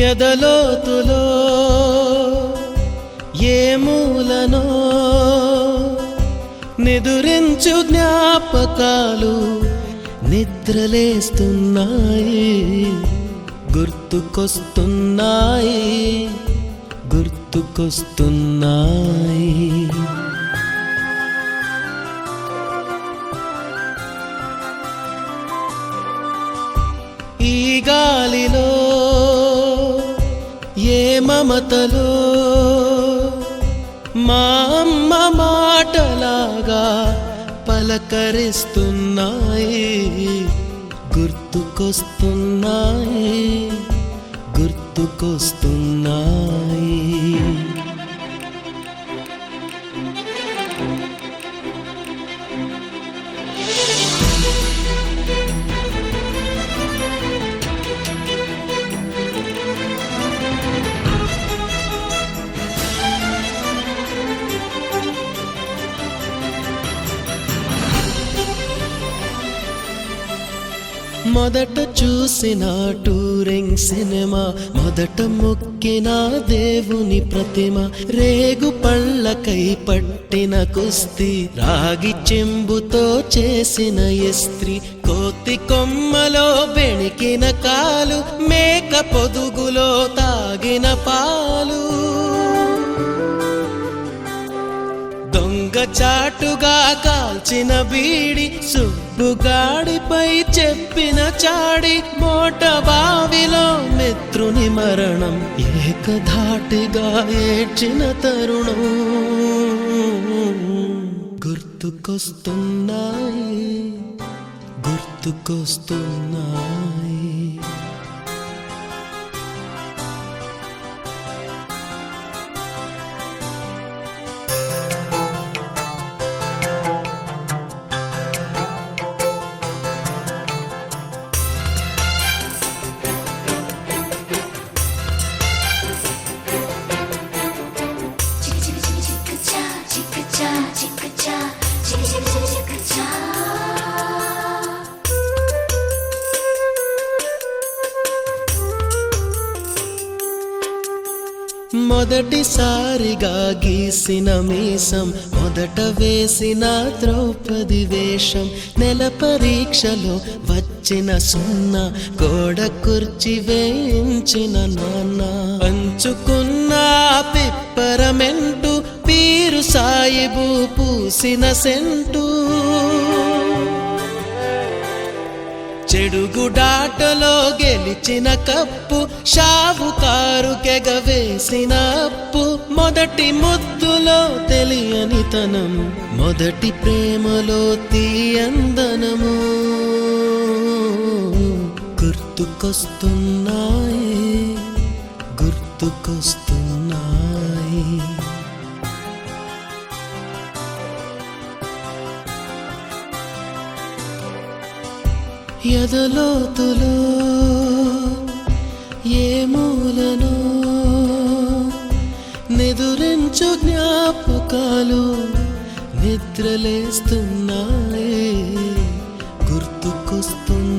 ఎదలోతులో ఏ మూలనో నిదురించు జ్ఞాపకాలు నిద్రలేస్తున్నాయి, గుర్తుకొస్తున్నాయి, గుర్తుకొస్తున్నాయి. ఈ గాలిలో ఏ మమతలో మా అమ్మ మాటలాగా పలకరిస్తున్నాయి, గుర్తుకొస్తున్నాయి, గుర్తుకొస్తున్నాయి. మొదట చూసిన టూరింగ్ సినిమా, మొదట మొక్కిన దేవుని ప్రతిమ, రేగు పళ్ళకై పట్టిన కుస్తీ, రాగి చెంబుతో చేసిన ఇస్త్రీ, కోతి కొమ్మలో బెణికిన కాలు, మేక పొదుగులో తాగిన పాలు, దొంగ చాటుగా కాల్చిన బీడి, సుబ్బుగాడిపై చెప్పిన చాడి, మోట బావిలో మిత్రుని మరణం, ఏకధాటిగా ఏడ్చిన తరుణం గుర్తుకొస్తున్నాయి, గుర్తుకొస్తున్నాయి. మొదటిసారిగా గీసిన మీసం, మొదట వేసిన ద్రౌపది వేషం, నెల పరీక్షలో వచ్చిన సున్నా, గోడ కుర్చీ వేయించిన నాన్న, పంచుకున్న పిప్పరమెంటు, పీరు సాయిబు పూసిన సెంటు, చెడుగుడాటలో గెలిచిన కప్పు, షావుకారు కెగవేసిన అప్పు, మొదటి ముద్దులో తెలియని తనం, మొదటి ప్రేమలో తీయందనము గుర్తుకొస్తున్నాయి, గుర్తుకొస్తున్నాయి. ఎదలోతులో ఏ మూలనో నిదురించు జ్ఞాపకాలు నిద్రలేస్తున్నాయి, గుర్తుకొస్తున్నాయి.